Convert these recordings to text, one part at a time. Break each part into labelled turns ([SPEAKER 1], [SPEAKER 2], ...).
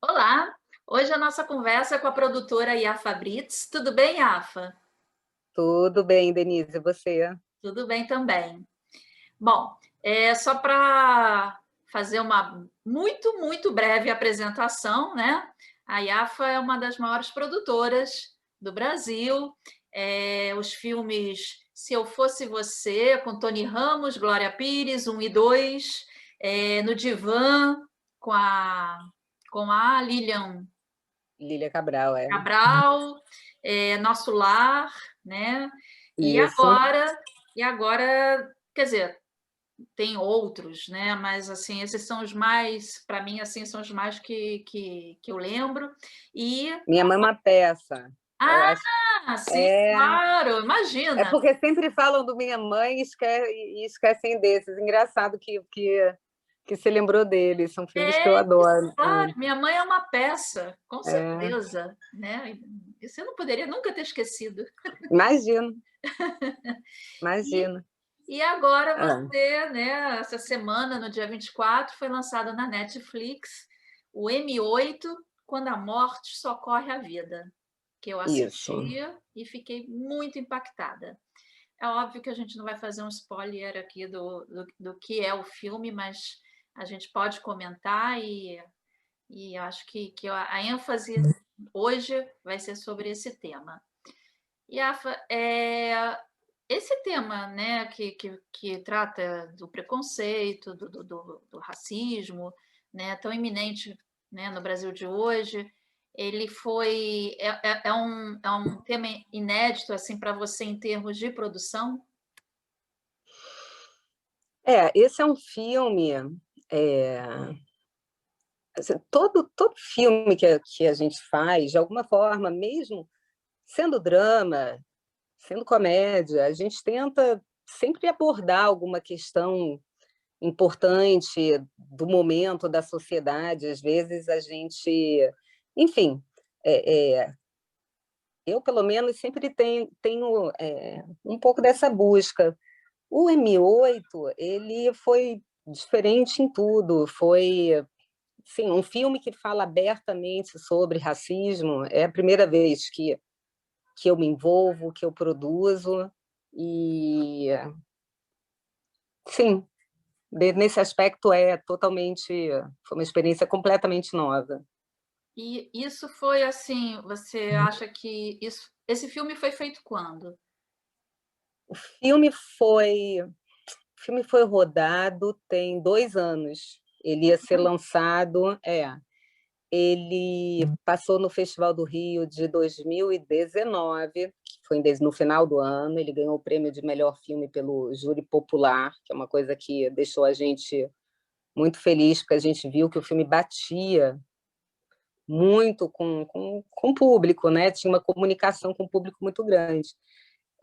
[SPEAKER 1] Olá! Hoje a nossa conversa é com a produtora Yafa Brits. Tudo bem, Yafa?
[SPEAKER 2] Tudo bem, Denise, e você?
[SPEAKER 1] Tudo bem também. Bom, só para fazer uma muito breve apresentação, né? A Yafa é uma das maiores produtoras do Brasil. Os filmes Se Eu Fosse Você, com Tony Ramos, Glória Pires, 1 e 2, No Divã, com a Lilian
[SPEAKER 2] Lília Cabral, é.
[SPEAKER 1] Cabral, Nosso Lar, né? E
[SPEAKER 2] Isso,
[SPEAKER 1] agora, e agora, quer dizer, tem outros, né? Mas assim, esses são os mais, para mim, assim, são os mais que eu lembro. E
[SPEAKER 2] Minha Mãe é uma Peça. Eu acho.
[SPEAKER 1] sim,
[SPEAKER 2] É,
[SPEAKER 1] claro,
[SPEAKER 2] é
[SPEAKER 1] imagina.
[SPEAKER 2] porque sempre falam do Minha Mãe e esquecem desses. Engraçado que você lembrou deles. São filmes que eu adoro.
[SPEAKER 1] Claro, minha mãe é uma peça, com
[SPEAKER 2] É,
[SPEAKER 1] certeza, né? Isso eu não poderia nunca ter esquecido.
[SPEAKER 2] imagino,
[SPEAKER 1] E
[SPEAKER 2] imagino.
[SPEAKER 1] E agora
[SPEAKER 2] Ah,
[SPEAKER 1] você, né, essa semana, no dia 24, foi lançado na Netflix o M8, Quando a Morte Socorre a Vida, que eu
[SPEAKER 2] isso.
[SPEAKER 1] assisti e fiquei muito impactada. É óbvio que a gente não vai fazer um spoiler aqui do que é o filme, mas a gente pode comentar e acho que a ênfase hoje vai ser sobre esse tema. Yafa, esse tema, né, que trata do preconceito, do racismo, né, tão iminente, né, no Brasil de hoje, ele foi é um tema inédito assim para você em termos de produção?
[SPEAKER 2] Esse é um filme. é, assim, todo filme que a gente faz, de alguma forma, mesmo sendo drama, sendo comédia, a gente tenta sempre abordar alguma questão importante do momento da sociedade. Às vezes a gente, enfim, é, é, eu pelo menos sempre tenho um pouco dessa busca. O M8 ele foi diferente em tudo, foi sim, um filme que fala abertamente sobre racismo. É a primeira vez que eu me envolvo, que eu produzo, e sim, nesse aspecto foi uma experiência completamente nova.
[SPEAKER 1] E isso foi assim, você acha que esse filme foi feito quando?
[SPEAKER 2] O filme foi, o filme foi rodado tem 2 anos. Ele ia ser lançado, ele passou no Festival do Rio de 2019, que foi no final do ano. Ele ganhou o prêmio de melhor filme pelo Júri Popular, que é uma coisa que deixou a gente muito feliz, porque a gente viu que o filme batia muito com o público, né? Tinha uma comunicação com o público muito grande.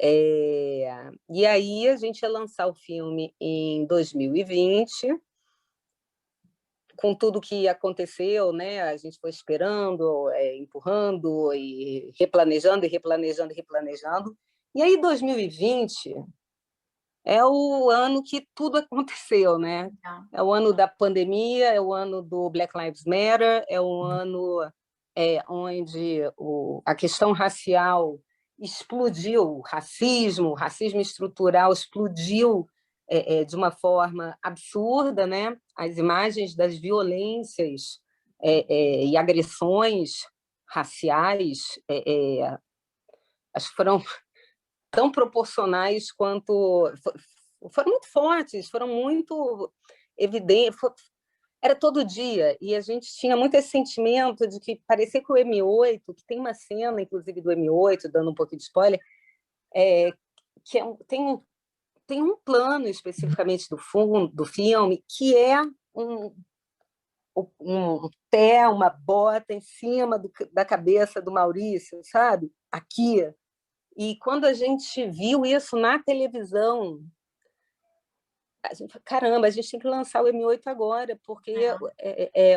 [SPEAKER 2] E aí a gente ia lançar o filme em 2020, com tudo que aconteceu, né? A gente foi esperando, empurrando e replanejando e replanejando e replanejando. E aí 2020 é o ano que tudo aconteceu, né?
[SPEAKER 1] Não.
[SPEAKER 2] É o ano da pandemia, é o ano do Black Lives Matter, é o ano onde a questão racial explodiu, o racismo estrutural explodiu de uma forma absurda, né? As imagens das violências e agressões raciais, acho que foram tão proporcionais quanto foram muito fortes, foram muito evidentes. Era todo dia, e a gente tinha muito esse sentimento de que parecia que o M8, que tem uma cena, inclusive, do M8, dando um pouquinho de spoiler, é, que tem um plano especificamente do fundo do filme, que é um pé, uma bota em cima da cabeça do Maurício, sabe? Aqui. E quando a gente viu isso na televisão, a gente falou, caramba, a gente tem que lançar o M8 agora, porque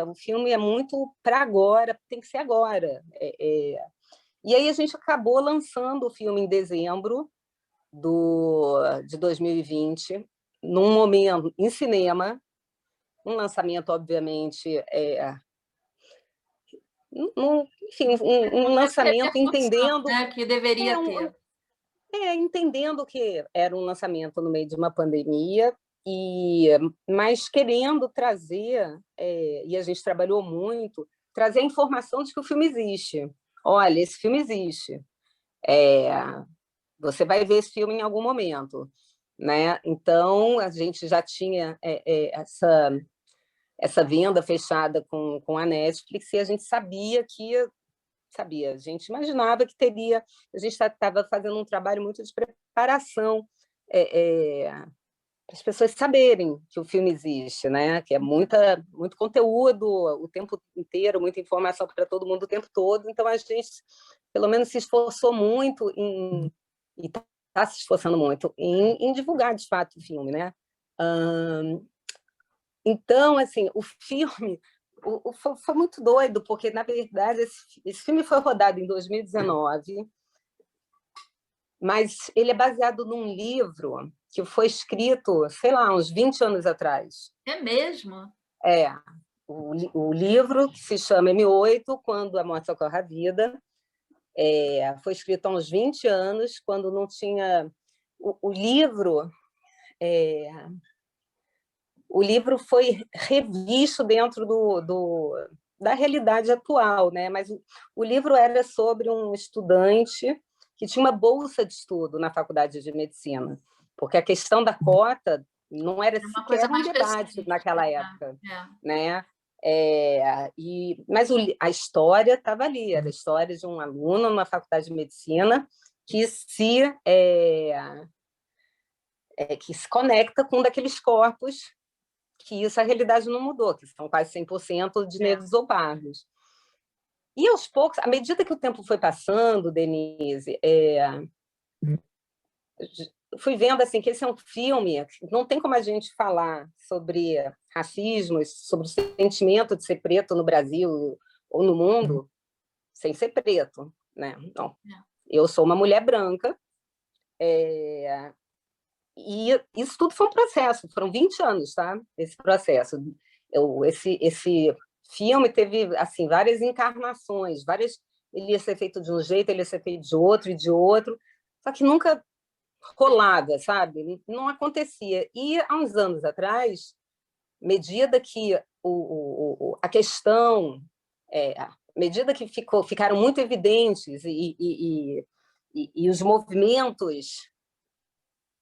[SPEAKER 2] o filme é muito para agora, tem que ser agora. E aí a gente acabou lançando o filme em dezembro de 2020, num momento em cinema, um lançamento, obviamente, enfim, um
[SPEAKER 1] Não teve a
[SPEAKER 2] lançamento
[SPEAKER 1] repercussão,
[SPEAKER 2] entendendo,
[SPEAKER 1] né, que deveria ter.
[SPEAKER 2] entendendo que era um lançamento no meio de uma pandemia, mas querendo trazer, e a gente trabalhou muito, trazer a informação de que o filme existe. Olha, esse filme existe. Você vai ver esse filme em algum momento, né? Então a gente já tinha essa venda fechada com a Netflix e a gente sabia, a gente imaginava que teria, a gente estava fazendo um trabalho muito de preparação para as pessoas saberem que o filme existe, né? Que é muito conteúdo o tempo inteiro, muita informação para todo mundo o tempo todo. Então a gente, pelo menos, se esforçou muito e está se esforçando muito em divulgar de fato o filme, né? Então, assim, o filme foi muito doido, porque, na verdade, esse filme foi rodado em 2019, mas ele é baseado num livro que foi escrito, sei lá, uns 20 anos atrás.
[SPEAKER 1] É mesmo?
[SPEAKER 2] É, o livro, que se chama M8, Quando a Morte Socorre a Vida, foi escrito há uns 20 anos, quando não tinha... O livro... O livro foi revisto dentro da realidade atual, né? Mas o livro era sobre um estudante que tinha uma bolsa de estudo na Faculdade de Medicina, porque a questão da cota não era
[SPEAKER 1] É uma coisa
[SPEAKER 2] sequer um
[SPEAKER 1] mais
[SPEAKER 2] debate
[SPEAKER 1] recente,
[SPEAKER 2] naquela época,
[SPEAKER 1] é.
[SPEAKER 2] né? Mas a história estava ali, era a história de um aluno numa faculdade de medicina que que se conecta com um daqueles corpos que isso a realidade não mudou, que são quase 100% de negros ou pardos. E aos poucos, à medida que o tempo foi passando, Denise, fui vendo assim que esse é um filme, não tem como a gente falar sobre racismo, sobre o sentimento de ser preto no Brasil ou no mundo sem ser preto, né? Então, eu sou uma mulher branca, e isso tudo foi um processo, foram 20 anos, tá? Esse processo. Esse filme teve assim várias encarnações, ele ia ser feito de um jeito, ele ia ser feito de outro e de outro, só que nunca rolava, sabe? Não acontecia. E há uns anos atrás, medida que a questão, medida que ficaram muito evidentes e os movimentos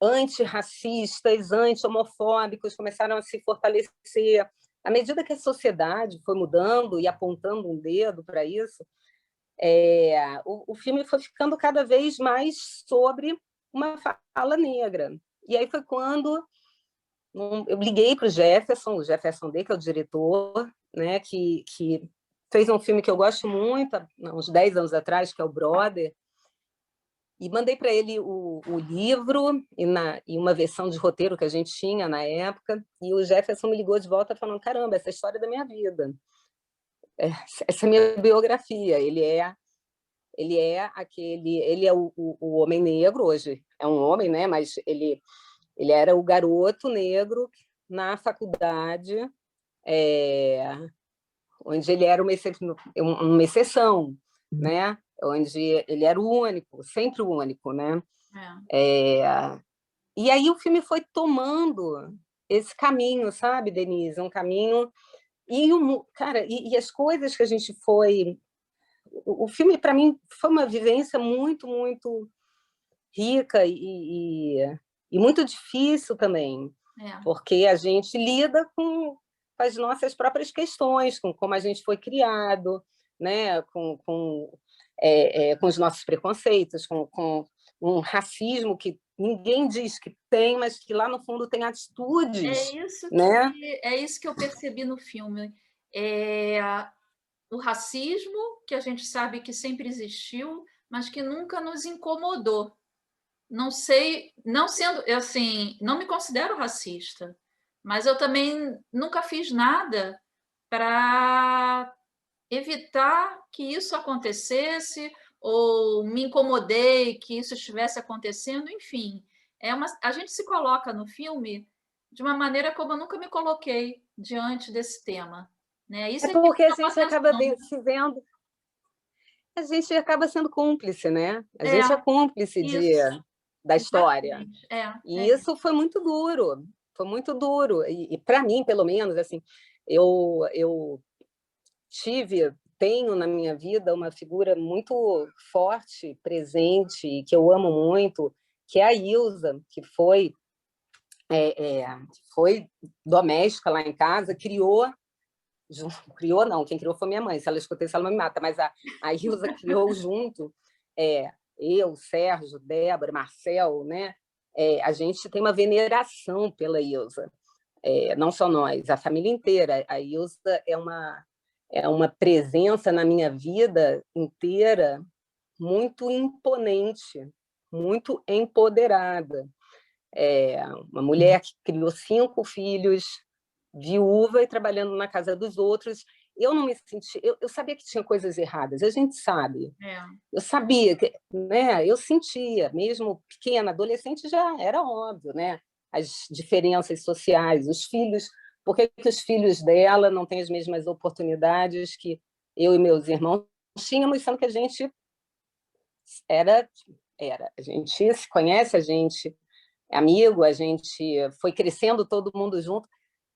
[SPEAKER 2] antirracistas, anti-homofóbicos começaram a se fortalecer. À medida que a sociedade foi mudando e apontando um dedo para isso, o filme foi ficando cada vez mais sobre uma fala negra. E aí foi quando eu liguei para o Jefferson D, que é o diretor, né, que fez um filme que eu gosto muito, há uns 10 anos atrás, que é o Brother, e mandei para ele o livro e uma versão de roteiro que a gente tinha na época, e o Jefferson me ligou de volta falando, caramba, essa é a história da minha vida, essa é a minha biografia, ele é o homem negro, hoje é um homem, né? Mas ele era o garoto negro na faculdade, onde ele era uma exceção, né? Onde ele era o único, sempre o único, né? E aí o filme foi tomando esse caminho, sabe, Denise? Um caminho cara, e as coisas que a gente foi... O filme, para mim, foi uma vivência muito, muito rica e muito difícil também, porque a gente lida com as nossas próprias questões, com como a gente foi criado, né? com os nossos preconceitos, com um racismo que ninguém diz que tem, mas que lá no fundo tem atitudes. Né?
[SPEAKER 1] É isso que eu percebi no filme. O racismo, que a gente sabe que sempre existiu, mas que nunca nos incomodou. Não sei, não sendo assim, não me considero racista, mas eu também nunca fiz nada para evitar que isso acontecesse ou me incomodei que isso estivesse acontecendo, enfim. A gente se coloca no filme de uma maneira como eu nunca me coloquei diante desse tema. Né? Isso é que me
[SPEAKER 2] porque a
[SPEAKER 1] chama
[SPEAKER 2] gente acaba
[SPEAKER 1] atenção.
[SPEAKER 2] se vendo a gente acaba sendo cúmplice, né? A
[SPEAKER 1] É,
[SPEAKER 2] gente é cúmplice
[SPEAKER 1] isso,
[SPEAKER 2] da história.
[SPEAKER 1] exatamente.
[SPEAKER 2] E isso foi muito duro, foi muito duro. E para mim, pelo menos, assim, eu tenho na minha vida uma figura muito forte, presente, que eu amo muito, que é a Ilza, que foi doméstica lá em casa, criou não, quem criou foi minha mãe, se ela escutar isso ela me mata, mas a Ilza criou junto, eu, Sérgio, Débora, Marcel, né? A gente tem uma veneração pela Ilza, não só nós, a família inteira. A Ilza é uma presença na minha vida inteira muito imponente, muito empoderada. Uma mulher que criou 5 filhos, viúva e trabalhando na casa dos outros. Eu não me senti, eu sabia que tinha coisas erradas, a gente sabe. Eu sabia, né? Eu sentia, mesmo pequena, adolescente já era óbvio, né? As diferenças sociais, os filhos, por que os filhos dela não têm as mesmas oportunidades que eu e meus irmãos tínhamos, sendo que a gente era, a gente se conhece, a gente é amigo, a gente foi crescendo todo mundo junto.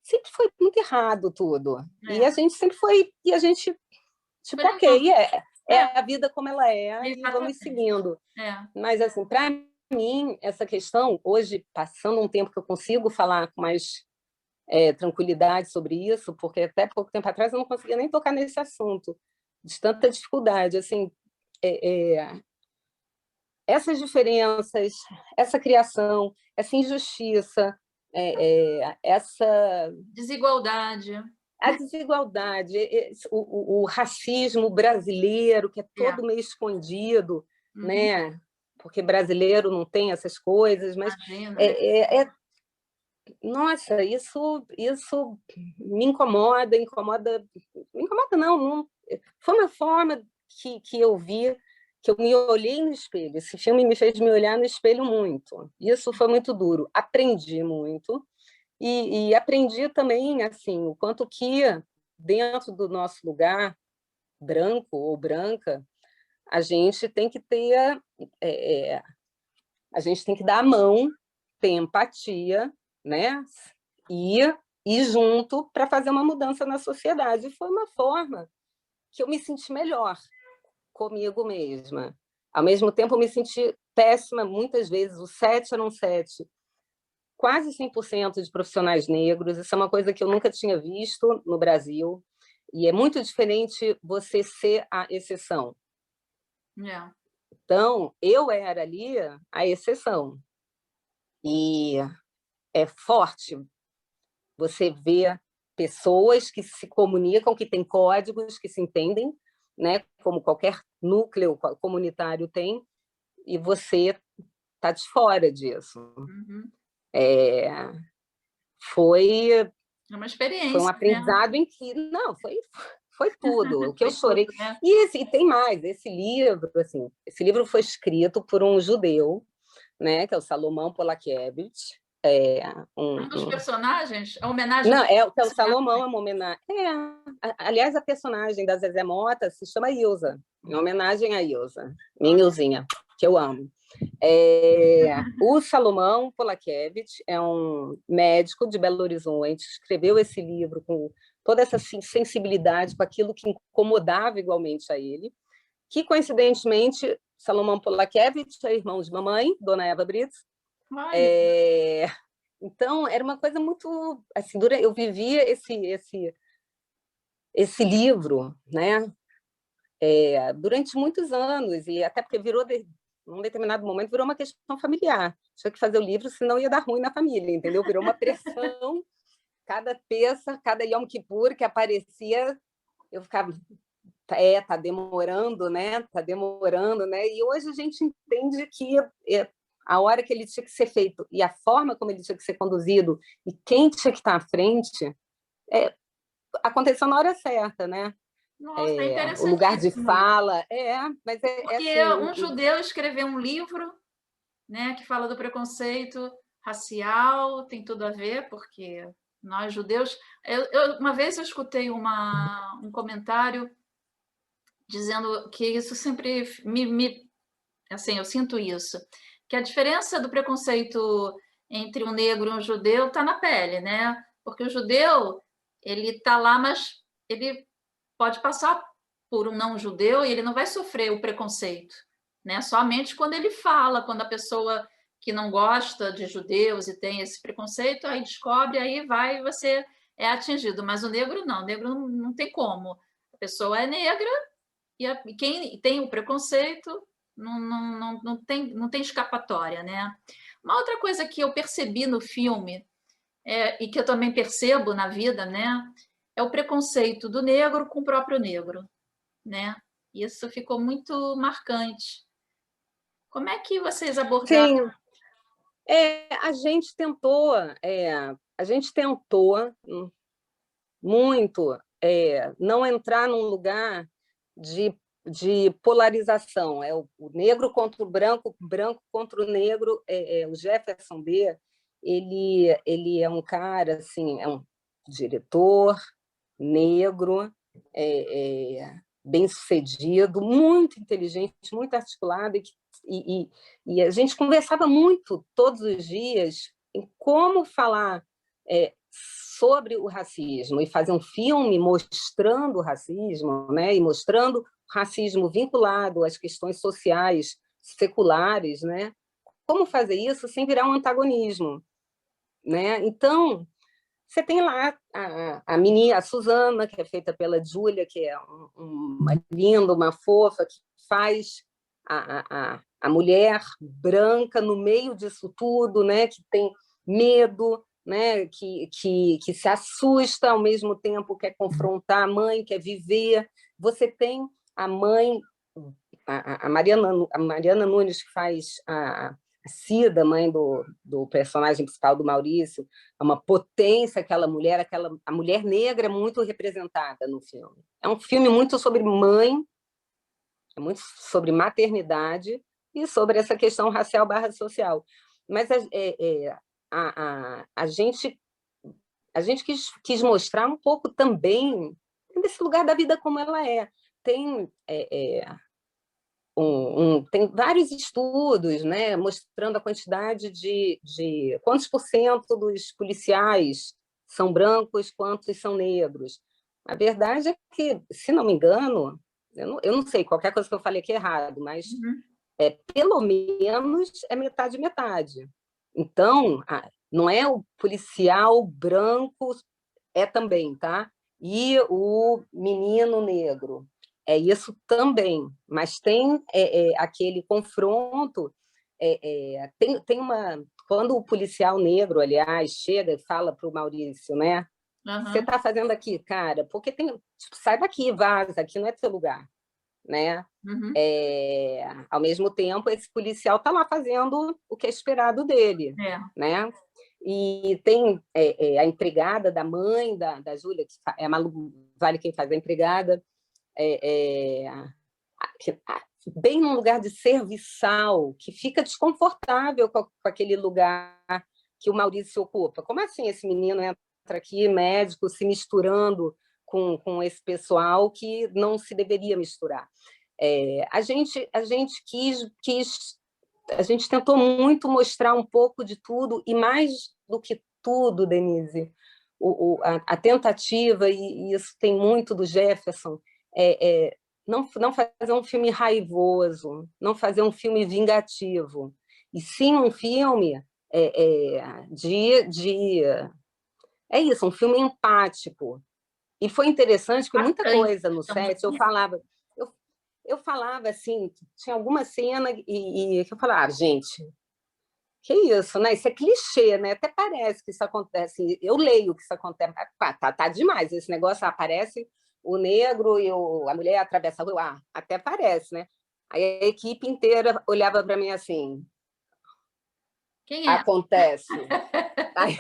[SPEAKER 2] Sempre foi muito errado tudo. E a gente sempre foi, e a gente, tipo, ok, a vida como ela é, e vamos seguindo. Mas, assim, para mim, essa questão, hoje, passando um tempo que eu consigo falar com mais tranquilidade sobre isso, porque até pouco tempo atrás eu não conseguia nem tocar nesse assunto, de tanta dificuldade. Assim, essas diferenças, essa criação, essa injustiça, essa
[SPEAKER 1] desigualdade,
[SPEAKER 2] a desigualdade, o racismo brasileiro, que é todo meio escondido, né? Porque brasileiro não tem essas coisas, mas nossa, isso me incomoda, me incomoda não, foi uma forma que eu vi, que eu me olhei no espelho. Esse filme me fez me olhar no espelho muito. Isso foi muito duro. Aprendi muito e aprendi também assim o quanto que dentro do nosso lugar branco ou branca a gente tem que ter a gente tem que dar a mão, ter empatia, né? E ir junto para fazer uma mudança na sociedade. Foi uma forma que eu me senti melhor comigo mesma. Ao mesmo tempo, eu me senti péssima muitas vezes. O set era um set quase 100% de profissionais negros. Isso é uma coisa que eu nunca tinha visto no Brasil. E é muito diferente você ser a exceção. Então, eu era ali a exceção. E é forte você ver pessoas que se comunicam, que têm códigos, que se entendem, né, como qualquer núcleo comunitário tem, e você está de fora disso. Foi
[SPEAKER 1] uma experiência,
[SPEAKER 2] foi um aprendizado em que não foi tudo o que eu chorei.
[SPEAKER 1] Tudo, né?
[SPEAKER 2] E tem mais, esse livro foi escrito por um judeu, né, que é o Salomão Polakiewicz.
[SPEAKER 1] Um dos personagens, a homenagem.
[SPEAKER 2] Não, o Salomão é uma homenagem. Aliás, a personagem da Zezé Mota se chama Ilza, em homenagem a Ilza, minha Ilzinha, que eu amo. O Salomão Polakiewicz é um médico de Belo Horizonte, escreveu esse livro com toda essa sensibilidade, com aquilo que incomodava igualmente a ele, que, coincidentemente, Salomão Polakiewicz é irmão de mamãe, Dona Eva Brits. Então, era uma coisa muito assim, dura. Eu vivia esse livro, né? Durante muitos anos, e até porque num determinado momento, virou uma questão familiar. Tinha que fazer o livro, senão ia dar ruim na família, entendeu? Virou uma pressão. Cada peça, cada Yom Kippur que aparecia, eu ficava... tá demorando, né? Tá demorando, né? E hoje a gente entende que a hora que ele tinha que ser feito e a forma como ele tinha que ser conduzido e quem tinha que estar à frente aconteceu na hora certa, né?
[SPEAKER 1] Nossa, é interessantíssimo.
[SPEAKER 2] O lugar de fala, mas
[SPEAKER 1] porque
[SPEAKER 2] assim,
[SPEAKER 1] um judeu escreveu um livro, né, que fala do preconceito racial, tem tudo a ver, porque nós judeus... uma vez eu escutei um comentário dizendo que isso sempre assim, eu sinto isso, que a diferença do preconceito entre um negro e um judeu está na pele, né? Porque o judeu, ele está lá, mas ele pode passar por um não judeu e ele não vai sofrer o preconceito, né? Somente quando ele fala, quando a pessoa que não gosta de judeus e tem esse preconceito, aí descobre, aí vai, você é atingido. Mas o negro não, o negro não tem como. A pessoa é negra e quem tem o preconceito não tem escapatória, né? Uma outra coisa que eu percebi no filme, e que eu também percebo na vida, né, é o preconceito do negro com o próprio negro, né? Isso ficou muito marcante. Como é que vocês abordaram?
[SPEAKER 2] Sim, a gente tentou muito não entrar num lugar de polarização. É o negro contra o branco contra o negro. O Jefferson B, ele é um cara, assim, é um diretor negro, bem-sucedido, muito inteligente, muito articulado, e a gente conversava muito todos os dias em como falar sobre o racismo e fazer um filme mostrando o racismo, né? E mostrando o racismo vinculado às questões sociais seculares, né? Como fazer isso sem virar um antagonismo, né? Então, você tem lá a menina, a Suzana, que é feita pela Júlia, que é uma linda, uma fofa, que faz a mulher branca no meio disso tudo, né? Que tem medo, né? Que se assusta ao mesmo tempo, quer confrontar a mãe, quer viver. Você tem a mãe, a Mariana Nunes, que faz a Cida, mãe do personagem principal do Maurício, é uma potência a mulher negra é muito representada no filme. É um filme muito sobre mãe, é muito sobre maternidade e sobre essa questão racial/social. Mas a gente quis mostrar um pouco também desse lugar da vida como ela é. Tem tem vários estudos, né, mostrando a quantidade de quantos por cento dos policiais são brancos, quantos são negros. A verdade é que, se não me engano, eu não sei, qualquer coisa que eu falei aqui é errado, mas pelo menos é metade metade. Então, não é o policial branco, é também, tá? E o menino negro. É isso também, mas tem aquele confronto. Tem uma. Quando o policial negro, aliás, chega e fala para o Maurício, né?
[SPEAKER 1] Uhum.
[SPEAKER 2] Você está fazendo aqui, cara? Porque tem. Tipo, sai daqui, vaza, aqui não é teu lugar, né?
[SPEAKER 1] Uhum.
[SPEAKER 2] Ao mesmo tempo, esse policial está lá fazendo o que é esperado dele, né? E tem a empregada da mãe da Júlia, que é a Malu Vale quem faz a empregada, bem num lugar de serviçal, que fica desconfortável com aquele lugar que o Maurício ocupa. Como assim esse menino entra aqui, médico, se misturando com esse pessoal que não se deveria misturar? A gente a gente tentou muito mostrar um pouco de tudo, e mais do que tudo, Denise, a tentativa, e isso tem muito do Jefferson, não fazer um filme raivoso, não fazer um filme vingativo, e sim um filme é isso, um filme empático. E foi interessante, porque muita coisa no set eu falava assim, tinha alguma cena e eu falava, gente, que isso, né? Isso é clichê, né? Até parece que isso acontece. Eu leio que isso acontece. Tá demais esse negócio. Aparece o negro e a mulher atravessa a rua. Até parece, né? Aí a equipe inteira olhava para mim assim.
[SPEAKER 1] Quem é?
[SPEAKER 2] Acontece. Aí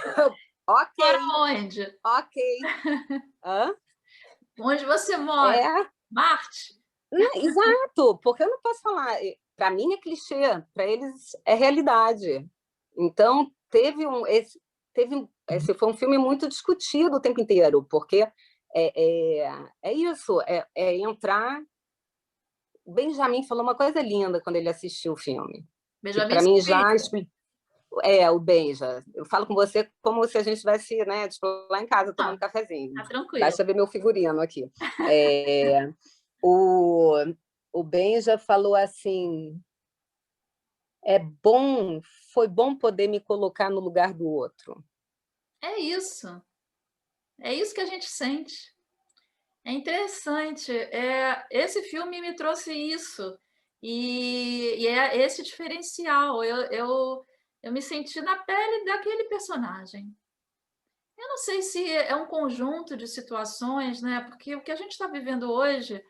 [SPEAKER 2] ok.
[SPEAKER 1] Para onde?
[SPEAKER 2] Ok. Hã?
[SPEAKER 1] Onde você mora? Marte?
[SPEAKER 2] Exato, porque eu não posso falar. Para mim é clichê, para eles é realidade. Então esse foi um filme muito discutido o tempo inteiro, porque é isso, é entrar o Benjamin falou uma coisa linda quando ele assistiu o filme, que
[SPEAKER 1] Benjamin
[SPEAKER 2] para mim já
[SPEAKER 1] Split.
[SPEAKER 2] o Benja. Eu falo com você como se a gente estivesse, né, tipo, lá em casa tomando
[SPEAKER 1] Não,
[SPEAKER 2] cafezinho.
[SPEAKER 1] tá tranquilo.
[SPEAKER 2] Basta ver meu figurino aqui. O, o Benja falou assim: é bom, foi bom poder me colocar no lugar do outro.
[SPEAKER 1] É isso. É isso que a gente sente. É interessante. Esse filme me trouxe isso. E é esse diferencial. Eu me senti na pele daquele personagem. Eu não sei se é um conjunto de situações, né? Porque o que a gente está vivendo hoje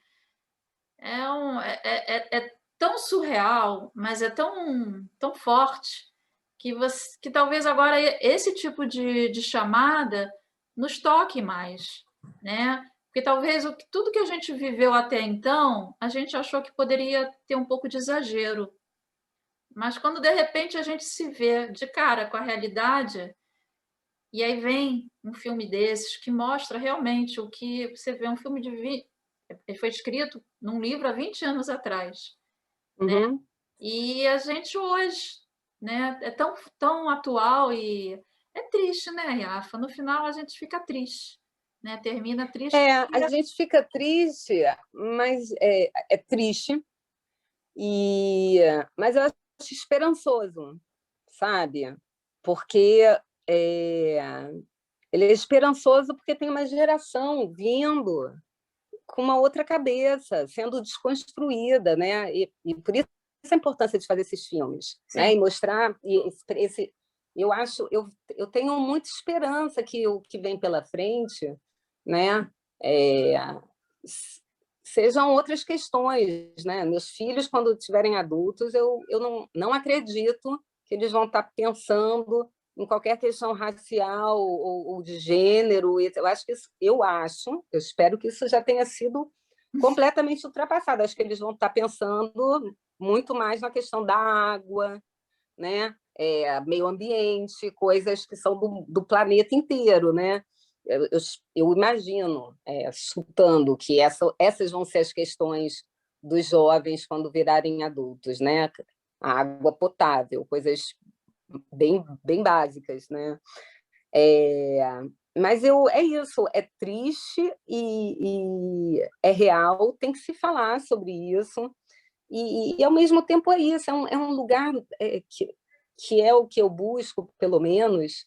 [SPEAKER 1] é tão surreal, mas é tão forte que talvez agora esse tipo de chamada nos toque mais, né? Porque talvez tudo que a gente viveu até então, a gente achou que poderia ter um pouco de exagero. Mas quando de repente a gente se vê de cara com a realidade, e aí vem um filme desses que mostra realmente o que você vê, um filme ele foi escrito num livro há 20 anos atrás, né?
[SPEAKER 2] Uhum.
[SPEAKER 1] E a gente hoje, né, é tão atual e é triste, né, Rafa? No final a gente fica triste, né? Termina triste
[SPEAKER 2] A
[SPEAKER 1] porque
[SPEAKER 2] gente fica triste, mas é triste, mas eu acho esperançoso, sabe? Porque é, ele é esperançoso porque tem uma geração vindo com uma outra cabeça, sendo desconstruída, né? E por isso a importância de fazer esses filmes, né?
[SPEAKER 1] sim,
[SPEAKER 2] E mostrar eu acho, eu tenho muita esperança que o que vem pela frente, né? É, sejam outras questões, né? Meus filhos, quando tiverem adultos, eu não acredito que eles vão estar pensando em qualquer questão racial ou de gênero. Eu espero que isso já tenha sido completamente ultrapassado. Acho que eles vão estar pensando muito mais na questão da água, né? Meio ambiente, coisas que são do planeta inteiro, né? Eu imagino, chutando, que essas vão ser as questões dos jovens quando virarem adultos, né? A água potável, coisas bem básicas, né? É, mas é isso, é triste e é real, tem que se falar sobre isso, ao mesmo tempo é isso, é um lugar que é o que eu busco, pelo menos,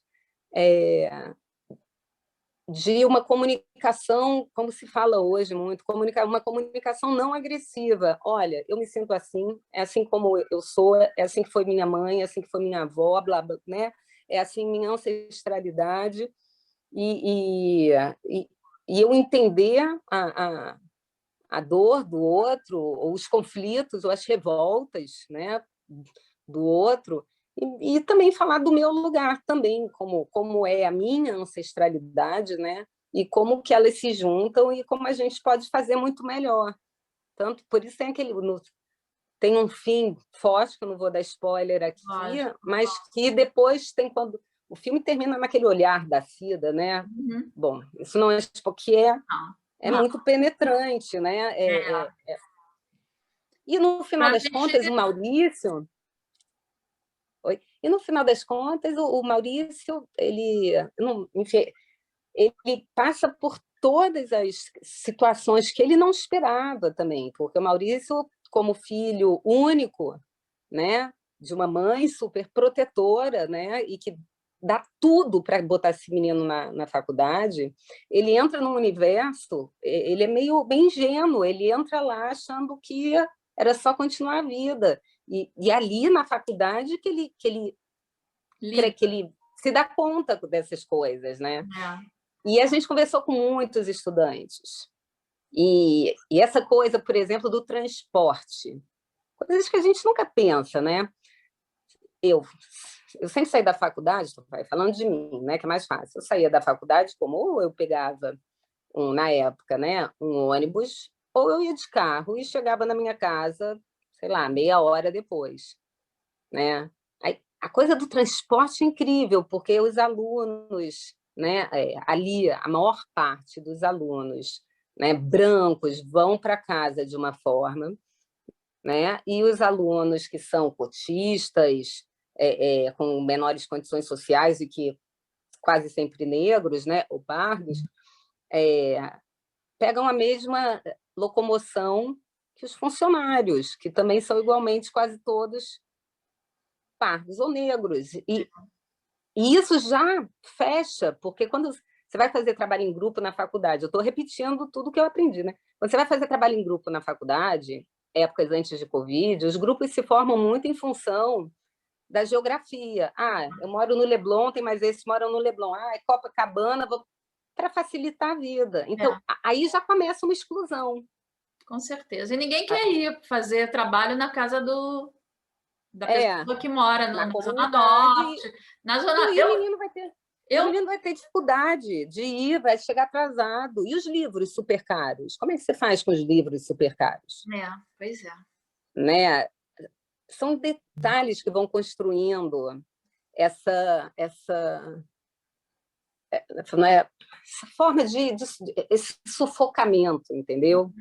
[SPEAKER 2] é, de uma comunicação, como se fala hoje muito, uma comunicação não agressiva. Olha, eu me sinto assim, é assim como eu sou, é assim que foi minha mãe, é assim que foi minha avó, blá, blá, né? É assim minha ancestralidade, e, e, e eu entender a dor do outro, ou os conflitos, ou as revoltas, né, do outro, e também falar do meu lugar também, como é a minha ancestralidade, né, e como que elas se juntam e como a gente pode fazer muito melhor. Tanto por isso tem um fim forte, que eu não vou dar spoiler aqui,
[SPEAKER 1] lógico.
[SPEAKER 2] mas que depois tem quando o filme termina naquele olhar da Cida, né?
[SPEAKER 1] Uhum.
[SPEAKER 2] Bom, isso não é porque
[SPEAKER 1] Não,
[SPEAKER 2] é
[SPEAKER 1] não.
[SPEAKER 2] muito penetrante, né? E no final
[SPEAKER 1] A
[SPEAKER 2] das contas,
[SPEAKER 1] gente
[SPEAKER 2] o Maurício, oi? E no final das contas, o Maurício, enfim, ele passa por todas as situações que ele não esperava também, porque o Maurício, como filho único, né, de uma mãe super protetora, né, e que dá tudo para botar esse menino na faculdade, ele entra num universo, ele é meio bem ingênuo, ele entra lá achando que era só continuar a vida. E ali na faculdade
[SPEAKER 1] lida,
[SPEAKER 2] que ele se dá conta dessas coisas, né?
[SPEAKER 1] né?
[SPEAKER 2] E a gente conversou com muitos estudantes. E essa coisa, por exemplo, do transporte, coisas que a gente nunca pensa, né? Eu, eu sempre saí da faculdade, falando de mim, né, que é mais fácil. Eu saía da faculdade como ou eu pegava na época, né, um ônibus, ou eu ia de carro e chegava na minha casa, sei lá, meia hora depois, né? Aí, a coisa do transporte é incrível, porque os alunos, né, ali, a maior parte dos alunos, né, brancos, vão para casa de uma forma, né? E os alunos que são cotistas, com menores condições sociais e que quase sempre negros, né, ou pardos, pegam a mesma locomoção que os funcionários, que também são igualmente quase todos pardos ou negros. E isso já fecha, porque quando você vai fazer trabalho em grupo na faculdade, eu estou repetindo tudo que eu aprendi, né? Quando você vai fazer trabalho em grupo na faculdade, épocas antes de Covid, os grupos se formam muito em função da geografia. Ah, eu moro no Leblon, tem mais esses que moram no Leblon. Ah, é Copacabana, para facilitar a vida. Então, aí já começa uma exclusão.
[SPEAKER 1] Com certeza. E ninguém quer ir fazer trabalho na casa da pessoa que mora
[SPEAKER 2] na
[SPEAKER 1] na Zona
[SPEAKER 2] comunidade.
[SPEAKER 1] Norte. Na Zona...
[SPEAKER 2] Não, e o menino vai ter dificuldade de ir, vai chegar atrasado. E os livros super caros? Como é que você faz com os livros super caros?
[SPEAKER 1] Pois é.
[SPEAKER 2] Né? São detalhes que vão construindo essa forma esse sufocamento, entendeu?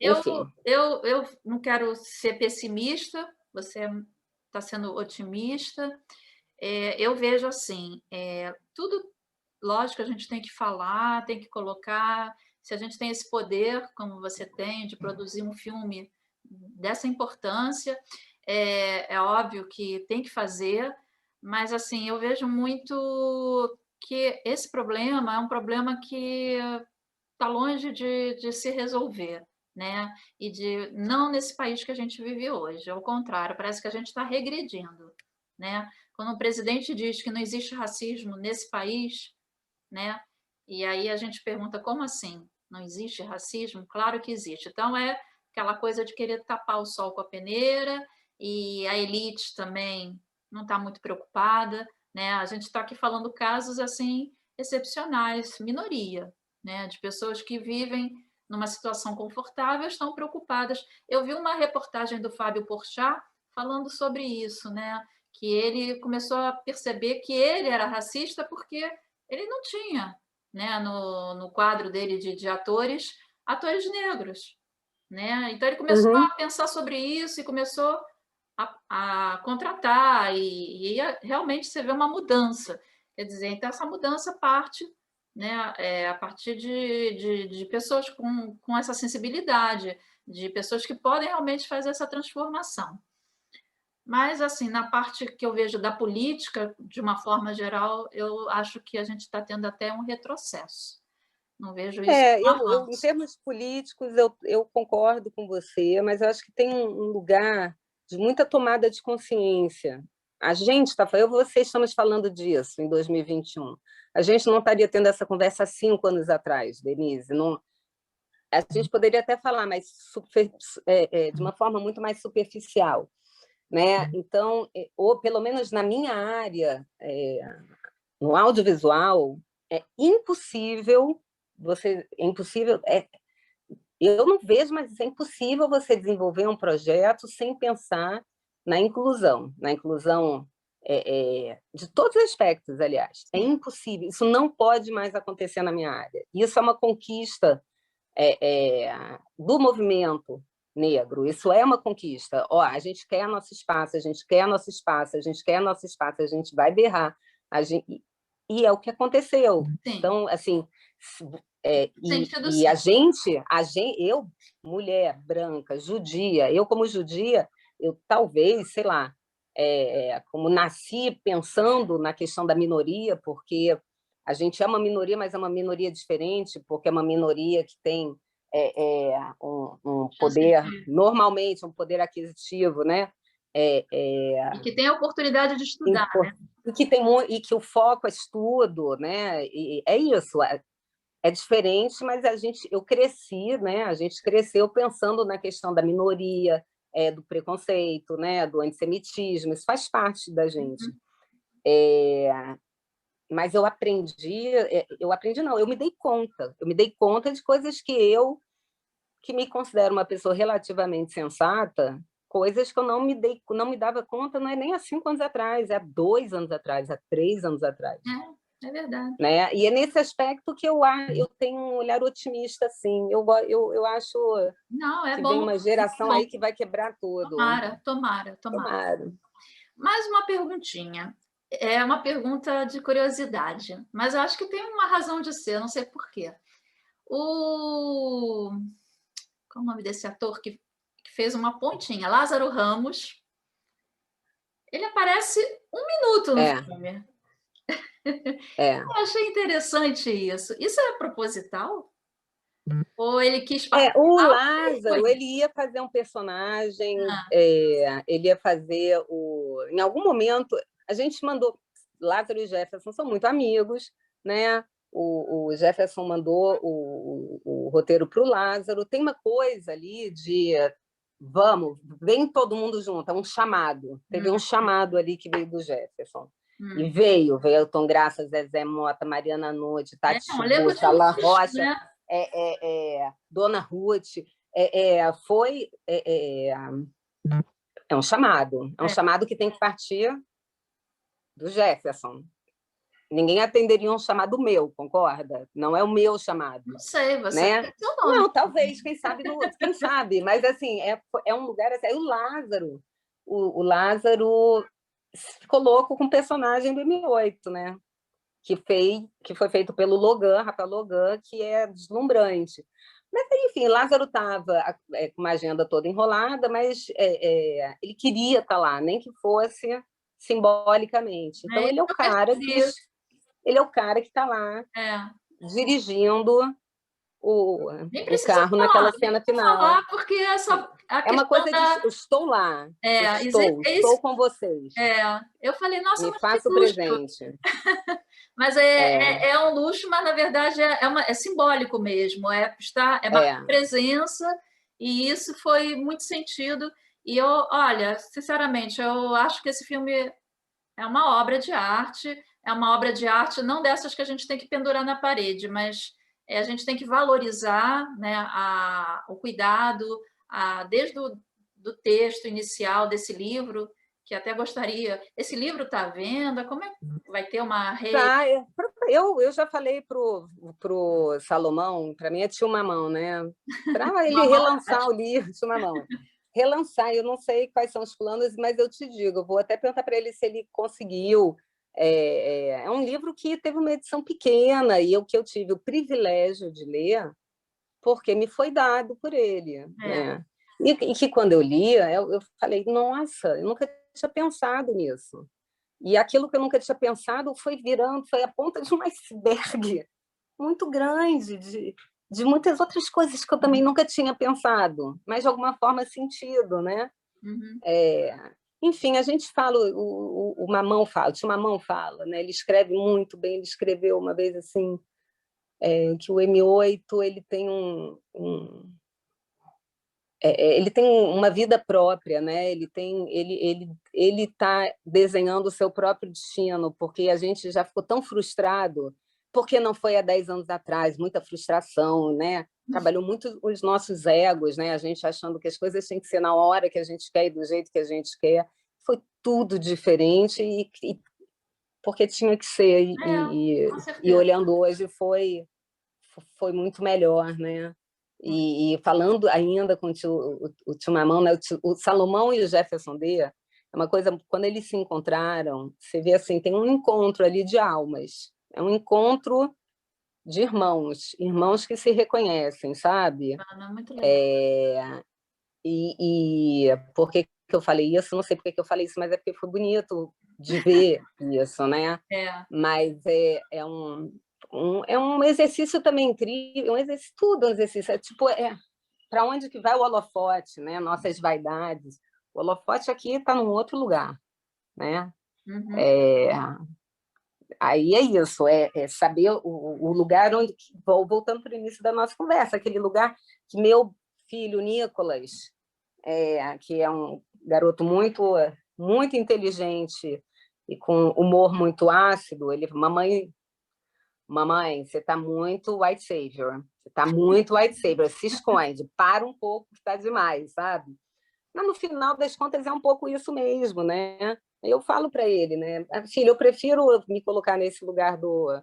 [SPEAKER 2] Enfim.
[SPEAKER 1] Eu não quero ser pessimista, você está sendo otimista. Eu vejo assim, tudo, lógico, a gente tem que falar, tem que colocar. Se a gente tem esse poder, como você tem, de produzir um filme dessa importância, é óbvio que tem que fazer, mas assim, eu vejo muito que esse problema é um problema que está longe de se resolver, né? E de não nesse país que a gente vive hoje, ao contrário, parece que a gente está regredindo, né? Quando o presidente diz que não existe racismo nesse país, né? E aí a gente pergunta como assim? Não existe racismo? Claro que existe. Então é aquela coisa de querer tapar o sol com a peneira, e a elite também não está muito preocupada, né? A gente está aqui falando casos assim excepcionais, minoria, né? De pessoas que vivem numa situação confortável, estão preocupadas. Eu vi uma reportagem do Fábio Porchat falando sobre isso, né? Que ele começou a perceber que ele era racista porque ele não tinha, né, no quadro dele de atores negros, né? Então ele começou a pensar sobre isso e começou a contratar e realmente você vê uma mudança. Quer dizer, então essa mudança parte, né, a partir de pessoas com essa sensibilidade, de pessoas que podem realmente fazer essa transformação. Mas, assim, na parte que eu vejo da política, de uma forma geral, eu acho que a gente está tendo até um retrocesso. Não vejo isso como um
[SPEAKER 2] Em
[SPEAKER 1] avanço.
[SPEAKER 2] termos políticos, eu concordo com você, mas eu acho que tem um lugar de muita tomada de consciência. A gente está, eu e você estamos falando disso em 2021. A gente não estaria tendo essa conversa há 5 anos atrás, Denise. Não, a gente poderia até falar, mas de uma forma muito mais superficial, né? Então, ou pelo menos na minha área, no audiovisual, é impossível eu não vejo, mas é impossível você desenvolver um projeto sem pensar na inclusão de todos os aspectos, aliás. É impossível, isso não pode mais acontecer na minha área. Isso é uma conquista do movimento negro, isso é uma conquista. A gente quer nosso espaço, a gente quer nosso espaço, a gente quer nosso espaço, a gente vai berrar. E é o que aconteceu.
[SPEAKER 1] Sim.
[SPEAKER 2] Então, assim,
[SPEAKER 1] e
[SPEAKER 2] eu, mulher branca, judia, eu como judia, eu talvez, sei lá, como nasci pensando na questão da minoria, porque a gente é uma minoria, mas é uma minoria diferente, porque é uma minoria que tem um poder, normalmente, um poder aquisitivo, né?
[SPEAKER 1] E que tem a oportunidade de estudar, né?
[SPEAKER 2] E que o foco é estudo, né? E é isso, é diferente, mas eu cresci, né? A gente cresceu pensando na questão da minoria, do preconceito, né? Do antissemitismo, isso faz parte da gente. Mas eu não, eu me dei conta de coisas que me considero uma pessoa relativamente sensata, coisas que eu não me dava conta, não é nem há 5 anos atrás, é há 2 anos atrás, há 3 anos atrás.
[SPEAKER 1] é verdade.
[SPEAKER 2] Né? E é nesse aspecto que eu tenho um olhar otimista, assim. Eu acho
[SPEAKER 1] Não, é
[SPEAKER 2] que vem
[SPEAKER 1] bom,
[SPEAKER 2] uma
[SPEAKER 1] muito
[SPEAKER 2] geração
[SPEAKER 1] bom.
[SPEAKER 2] aí que vai quebrar tudo.
[SPEAKER 1] Tomara, tomara, tomara.
[SPEAKER 2] Tomara.
[SPEAKER 1] Mais uma perguntinha. É uma pergunta de curiosidade, mas eu acho que tem uma razão de ser, não sei por quê. Qual é o nome desse ator que fez uma pontinha? Lázaro Ramos. Ele aparece um minuto no
[SPEAKER 2] É,
[SPEAKER 1] filme.
[SPEAKER 2] é.
[SPEAKER 1] Eu achei interessante isso. Isso é proposital? Ou ele quis
[SPEAKER 2] O
[SPEAKER 1] participar? Ele
[SPEAKER 2] Lázaro,
[SPEAKER 1] foi.
[SPEAKER 2] ele ia fazer um personagem,
[SPEAKER 1] Ah,
[SPEAKER 2] ele ia fazer o... Em algum momento, a gente mandou... Lázaro e Jefferson são muito amigos, né? O Jefferson mandou o roteiro para o Lázaro. Tem uma coisa ali de... Vamos, vem todo mundo junto, é um chamado. Teve um chamado ali que veio do Jefferson. E
[SPEAKER 1] hum.
[SPEAKER 2] veio o Tom Graça, Zezé Mota, Mariana Noite,
[SPEAKER 1] É
[SPEAKER 2] Tati
[SPEAKER 1] um elenco de
[SPEAKER 2] Tiburcio, Alain
[SPEAKER 1] luxo,
[SPEAKER 2] Rocha,
[SPEAKER 1] né?
[SPEAKER 2] Dona Ruth, foi é um
[SPEAKER 1] É,
[SPEAKER 2] chamado que tem que partir do Jefferson. Ninguém atenderia um chamado meu, concorda? Não é o meu chamado,
[SPEAKER 1] não sei, você
[SPEAKER 2] né?
[SPEAKER 1] tem seu nome.
[SPEAKER 2] Não, talvez, quem sabe, mas assim, é um lugar assim, aí o Lázaro, o Lázaro ficou louco com o personagem do M8, né? Que foi feito pelo Logan, Rafael Logan, que é deslumbrante. Mas, enfim, Lázaro estava com uma agenda toda enrolada, mas ele queria estar lá, nem que fosse simbolicamente. Então,
[SPEAKER 1] É, eu percebi isso.
[SPEAKER 2] ele é o cara que está lá
[SPEAKER 1] É.
[SPEAKER 2] dirigindo o,
[SPEAKER 1] Nem
[SPEAKER 2] o
[SPEAKER 1] precisa
[SPEAKER 2] carro
[SPEAKER 1] falar,
[SPEAKER 2] naquela
[SPEAKER 1] nem
[SPEAKER 2] cena
[SPEAKER 1] precisa
[SPEAKER 2] final.
[SPEAKER 1] falar, porque essa a
[SPEAKER 2] É uma
[SPEAKER 1] questão
[SPEAKER 2] coisa de
[SPEAKER 1] da.
[SPEAKER 2] eu estou lá,
[SPEAKER 1] É,
[SPEAKER 2] estou com vocês,
[SPEAKER 1] eu falei, nossa,
[SPEAKER 2] me
[SPEAKER 1] mas que
[SPEAKER 2] faça o
[SPEAKER 1] luxo.
[SPEAKER 2] presente.
[SPEAKER 1] Mas
[SPEAKER 2] É,
[SPEAKER 1] é um luxo, mas na verdade é simbólico mesmo, é
[SPEAKER 2] é.
[SPEAKER 1] marcar presença, e isso foi muito sentido. E eu, olha, sinceramente, eu acho que esse filme é uma obra de arte, é uma obra de arte não dessas que a gente tem que pendurar na parede, mas a gente tem que valorizar, né, o cuidado, desde do texto inicial desse livro, que até gostaria. Esse livro está à venda? Como é que vai ter uma rede?
[SPEAKER 2] Tá, eu já falei pro Salomão, para mim é Tio Mamão, né? Para ele relançar o livro, Tio Mamão. Relançar, eu não sei quais são os planos, mas eu te digo, eu vou até perguntar para ele se ele conseguiu. É um livro que teve uma edição pequena e que eu tive o privilégio de ler, porque me foi dado por ele,
[SPEAKER 1] É.
[SPEAKER 2] né? E que quando eu lia, eu falei, nossa, eu nunca tinha pensado nisso. E aquilo que eu nunca tinha pensado foi a ponta de um iceberg muito grande, de muitas outras coisas que eu também nunca tinha pensado, mas de alguma forma sentido, né?
[SPEAKER 1] Uhum.
[SPEAKER 2] Enfim, a gente fala, o Mamão fala, o Tio Mamão fala, né? Ele escreve muito bem, ele escreveu uma vez assim, que o M8 ele tem ele tem uma vida própria, né? Ele está desenhando o seu próprio destino, porque a gente já ficou tão frustrado, porque não foi há 10 anos atrás, muita frustração, né? Trabalhou muito os nossos egos, né? A gente achando que as coisas têm que ser na hora que a gente quer e do jeito que a gente quer. Foi tudo diferente e porque tinha que ser.
[SPEAKER 1] Com
[SPEAKER 2] E
[SPEAKER 1] certeza.
[SPEAKER 2] olhando hoje foi muito melhor, né? E falando ainda com o tio Mamão, né? O Salomão e o Jefferson D, é uma coisa, quando eles se encontraram, você vê assim, tem um encontro ali de almas, é um encontro de irmãos que se reconhecem, sabe?
[SPEAKER 1] Ana, muito legal.
[SPEAKER 2] Por que eu falei isso? Não sei por que eu falei isso, mas é porque foi bonito de ver isso, né?
[SPEAKER 1] É.
[SPEAKER 2] Mas é um exercício também incrível, um exercício, tudo um exercício. Para onde que vai o holofote, né? Nossas vaidades. O holofote aqui está num outro lugar, né?
[SPEAKER 1] Uhum.
[SPEAKER 2] Aí é isso, saber o lugar onde... Voltando para o início da nossa conversa, aquele lugar que meu filho, Nicolas, que é um garoto muito inteligente e com humor muito ácido, ele, mamãe, você está muito white savior, você está muito white savior, se esconde, para um pouco que está demais, sabe? Mas no final das contas é um pouco isso mesmo, né? Eu falo para ele, né? Filho, eu prefiro me colocar nesse lugar do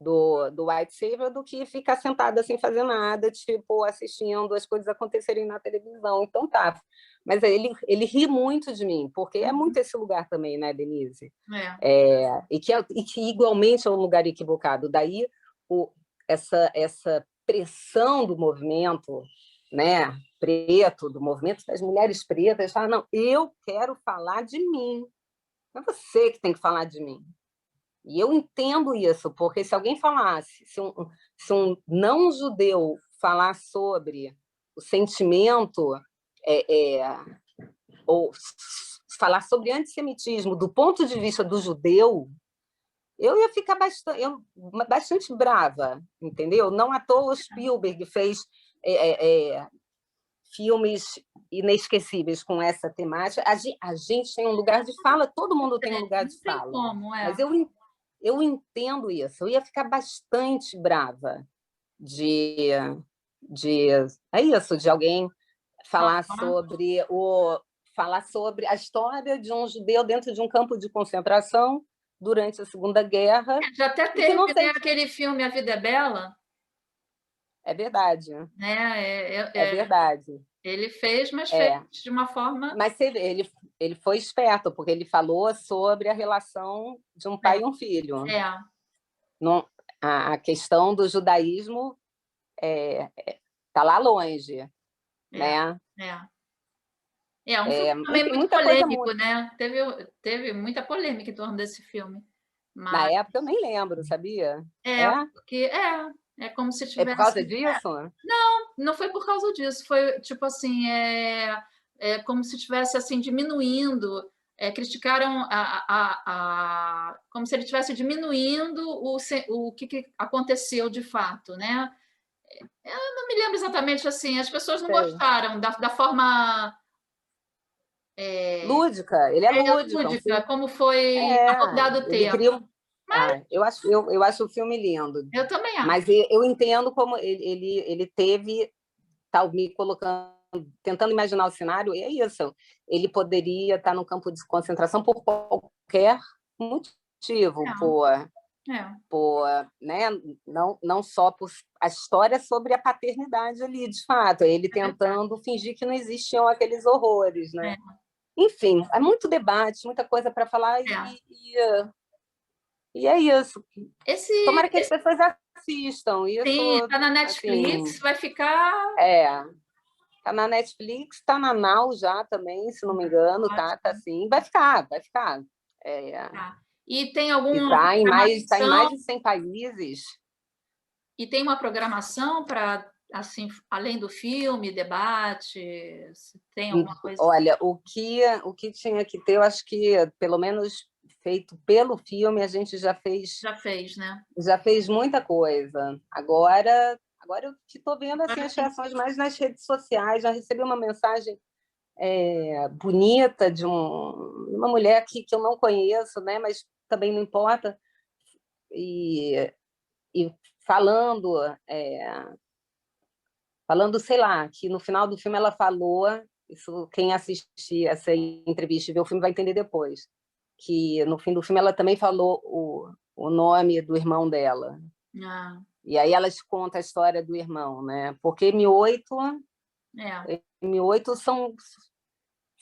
[SPEAKER 2] White Savior do que ficar sentada sem fazer nada, tipo, assistindo as coisas acontecerem na televisão. Então tá. Mas ele ri muito de mim, porque é muito esse lugar também, né, Denise? E que igualmente é um lugar equivocado. Daí essa pressão do movimento, né, preto, do movimento das mulheres pretas, fala, não, eu quero falar de mim. Não é você que tem que falar de mim. E eu entendo isso, porque se alguém falasse, se um não judeu falar sobre o sentimento, ou falar sobre antissemitismo do ponto de vista do judeu, eu ia ficar bastante brava, entendeu? Não à toa o Spielberg fez filmes inesquecíveis com essa temática. A gente tem um lugar de fala, todo mundo tem um lugar de fala.
[SPEAKER 1] Como,
[SPEAKER 2] mas eu entendo isso. Eu ia ficar bastante brava de alguém falar sobre a história de um judeu dentro de um campo de concentração durante a Segunda Guerra.
[SPEAKER 1] Já até teve, né, aquele filme A Vida é Bela.
[SPEAKER 2] É verdade.
[SPEAKER 1] É
[SPEAKER 2] verdade.
[SPEAKER 1] Ele fez, mas fez de uma forma...
[SPEAKER 2] Mas ele foi esperto, porque ele falou sobre a relação de um pai e um filho. A questão do judaísmo está lá longe. Né?
[SPEAKER 1] Um filme também muito polêmico, né? Teve muita polêmica em torno desse filme. Mas...
[SPEAKER 2] Na época eu nem lembro, sabia?
[SPEAKER 1] Porque é como se tivesse...
[SPEAKER 2] É por causa disso?
[SPEAKER 1] Não foi por causa disso. Foi tipo assim, como se tivesse assim diminuindo. Criticaram como se ele estivesse diminuindo o que aconteceu de fato, né? Eu não me lembro exatamente assim. As pessoas não gostaram da forma
[SPEAKER 2] lúdica. Ele é lúdica,
[SPEAKER 1] como foi abordado o tema.
[SPEAKER 2] Mas... eu acho o filme lindo.
[SPEAKER 1] Eu também acho.
[SPEAKER 2] Mas eu entendo como ele teve, tá me colocando, tentando imaginar o cenário, e é isso. Ele poderia estar no campo de concentração por qualquer motivo, né? Não só por a história sobre a paternidade ali, de fato, ele tentando fingir que não existiam aqueles horrores, né? Enfim, há muito debate, muita coisa para falar, e é isso. Tomara que as pessoas assistam.
[SPEAKER 1] Sim, está na Netflix, assim, vai ficar...
[SPEAKER 2] Está na Netflix, está na Now já também, se não me engano, tá assim. Vai ficar.
[SPEAKER 1] E tem alguma
[SPEAKER 2] está em mais de 100 países.
[SPEAKER 1] E tem uma programação para, assim, além do filme, debate? Tem alguma coisa?
[SPEAKER 2] Olha, o que tinha que ter, eu acho que, pelo menos feito pelo filme, a gente já fez.
[SPEAKER 1] Já fez, né?
[SPEAKER 2] Já fez muita coisa. Agora eu estou vendo assim, as reações mais nas redes sociais. Já recebi uma mensagem bonita de uma mulher que eu não conheço, né? Mas também não importa. E falando, sei lá, que no final do filme ela falou, isso quem assistir essa entrevista e ver o filme vai entender depois, que no fim do filme ela também falou o nome do irmão dela. E aí elas contam a história do irmão, né? Porque M8 são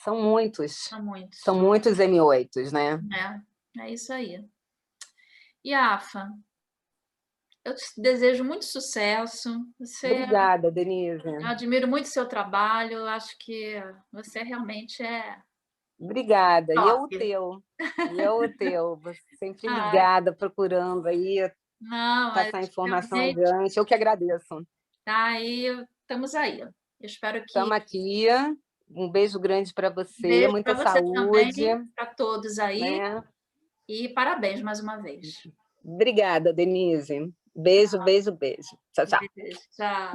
[SPEAKER 2] muitos. São muitos M8s, né?
[SPEAKER 1] É isso aí. E Afa, eu te desejo muito sucesso.
[SPEAKER 2] Obrigada, Denise.
[SPEAKER 1] Eu admiro muito o seu trabalho. Acho que você realmente é...
[SPEAKER 2] Obrigada. E eu o teu. Você sempre ligada, procurando aí passar informação adiante. Eu que agradeço.
[SPEAKER 1] E estamos aí. Eu espero que...
[SPEAKER 2] Estamos aqui. Um beijo grande para você. Muita saúde.
[SPEAKER 1] Para todos aí. Né? E parabéns mais uma vez.
[SPEAKER 2] Obrigada, Denise. Beijo. Tchau, tchau.
[SPEAKER 1] Tchau.